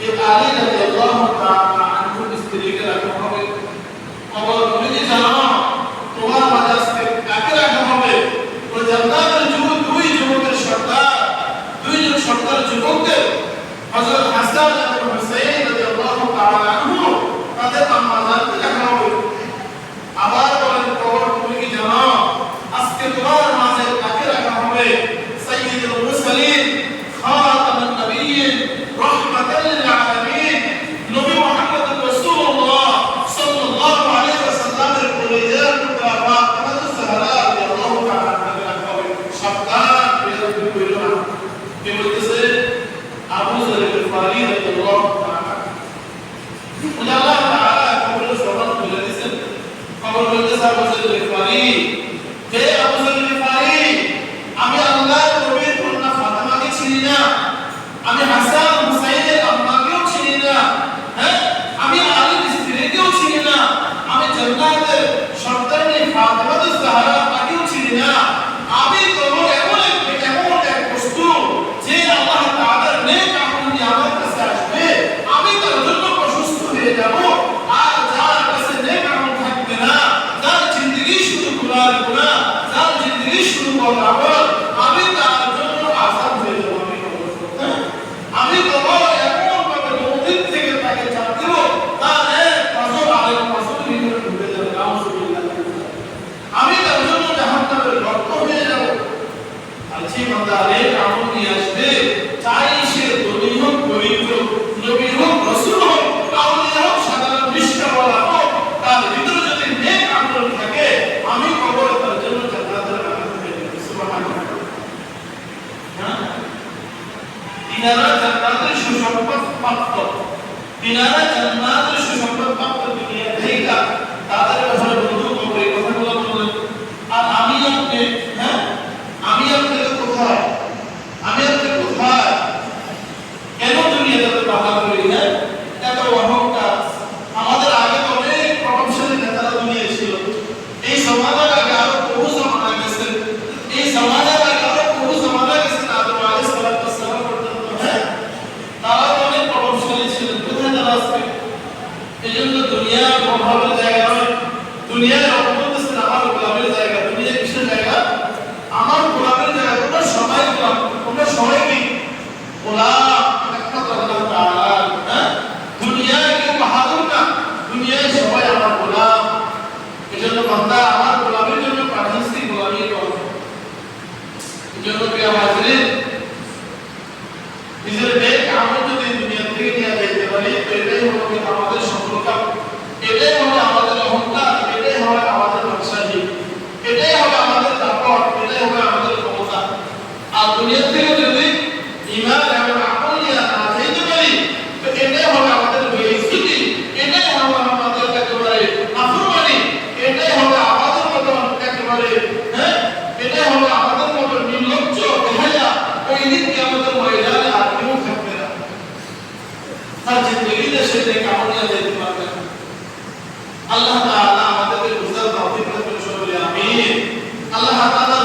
এই আলী রাদিয়াল্লাহু তাআলা আনহু স্ত্রীকে রাখা হবে। কবর তুমি কি জানো তোমার মাঝে আজকে কাকে রাখা হবে? ওই জান্নাতের যুবক, দুই যুবকের সর্দার, দুইজন সর্দার যুবকদের হযরত হাসান এবং হুসাইন রাদিয়াল্লাহু তাআলা আনহু তাদের আম্মা জানকে রাখা হবে। আবার বলেন কবর তুমি কি জানো আজকে তোমার মাঝে কাকে রাখা হবে? সাইয়্যিদুল মুরসালিন খাতামুন নবিয়্যিন রাহমাতাল লিল আলামিন নবী মুহাম্মদ রাসূলুল্লাহ সাল্লাল্লাহু আলাইহি ওয়াসাল্লামের পরিচয় টুকরা ফাতিমা যাহরা রাদিয়াল্লাহু তাআলা আনহাকে রাখা হবে। সাবধান বেয়াদবি কইরো না। কে বলতেছে? আবু যর গিফারি রাদিয়াল্লাহু তাআলা। আল্লাহ তাআলা কবরের জবান খুলে দিয়েছেন। কবর বলতেছে আবু যর গিফারি, হে আবু যর গিফারি, আমি আল্লাহর নবীর কন্যা ফাতিমাকে চিনি না, আমি হাসান হুসাইনের আম্মাকেও চিনি না, হ্যাঁ আমি আলীর স্ত্রীকেও চিনি না, আমি জান্নাতের সর্দারনি ফাতিমা যাহরা তাকেও চিনি না। আমি তোমার এমন এক বস্তু যে আল্লাহ তাআলার নেক আমল নিয়ে আমার কাছে আসবে, আমি তার জন্য প্রশস্ত হয়ে যাব। আর যার কাছে নেক আমল থাকবে না, যার জিন্দেগি শুধু গুনাহ গুনাহ, যার জিন্দেগি শুধু বদআমল, আমি তার জন্য আযাব হয়ে যাব। আমি তোমার এমন ভাবে নদীর থেকে তাকে চাপ দেব, তার এক ফসল আরেক ফসল ভিতরে ঢুকে যাবে। নাউযুবিল্লাহ। আমি তার জন্য জাহান্নামের গর্ত হয়ে যাব। আলছি বান্দা নেক আমল নিয়ে আসবে, চাই সে ধনী হোক গরীব হোক, নবী হোক রাসূল হোক, আউলিয়া হোক, সাধারণ রিশকাওয়ালা হোক, তার ভিতরে যদি নেক আমল থাকে আমি কবরে তার জন্য জান্নাতের বাগান করে দেব। সুবহানাল্লাহ। হ্যাঁ, তিনারা জান্নাতের সুসংবাদ প্রাপ্ত, তিনারা জান্নাতের সুসংবাদ প্রাপ্ত দুনিয়া থেকে তাদের ব্যাপারে বন্ধু কবরে কথাগুলো বললেন। আর আমি আপনি, হ্যাঁ আমি আপনাকে কোথায়, আমি আপনাকে কোথায় কেন দুনিয়াতে বাধা করি? হ্যাঁ, এত অহংকার। আমাদের আগে তো অনেক প্রভাবশালী নেতারা দুনিয়া ছিল। এই সমাজের আগে আরো বহু সমাজ গেছে, এই সমাজের আগে আরো বহু সমাজ গেছে আদম আলাইহিস সালাম পর্যন্ত। হ্যাঁ, তারা তো অনেক প্রভাবশালী ছিলেন। কোথায় তারা আজকে? এই জন্য দুনিয়া প্রভাবের জায়গা নয়, দুনিয়ার অবস্থা আমার গোলামের জায়গা। দুনিয়া কিসের জায়গা? আমার গোলামের জায়গা। তোমরা সবাই গোলাম, তোমরা সবাই কি গোলাম একমাত্র আল্লাহ তাআলা। হ্যাঁ, দুনিয়ায় কেউ বাহাদুর না, দুনিয়ায় সবাই আমার গোলাম। এজন্য বান্দা আমার গোলামের জন্য প্রার্থনা গোলামি করো। এজন্য প্রিয় হাজিরিন, নিজের নেক আমল যদি দুনিয়া থেকে নিয়ে যেতে পারি তো এটাই হলো আমাদের সফলতা, এটাই হলো আমাদের অহংকার, এটাই হলো আমাদের বাদশাহী, এটাই হলো আমাদের দাপট, এটাই হলো আমাদের ক্ষমতা। আর দুনিয়া থেকে যদি ঈমান এবং আমল নিয়ে না যেতে পারি তো এটাই হলো আমাদের বেইজ্জতি, এটাই হলো আমাদের একেবারে নাফরমানি, এটাই হলো আমাদের মতো একেবারে, হ্যাঁ এটাই হলো আমাদের মতো নির্লজ্জ বেহায়া। ওই দিন কিয়ামতের ময়দানে আর কেউ থাকবে না, তার জিন্দেগিতে সে নেক আমল নিয়ে যেতে পারবে না। আল্লাহ তাআলা আমাদেরকে বুঝার তৌফিক দান করুন। আমিন। আল্লাহ তাআলা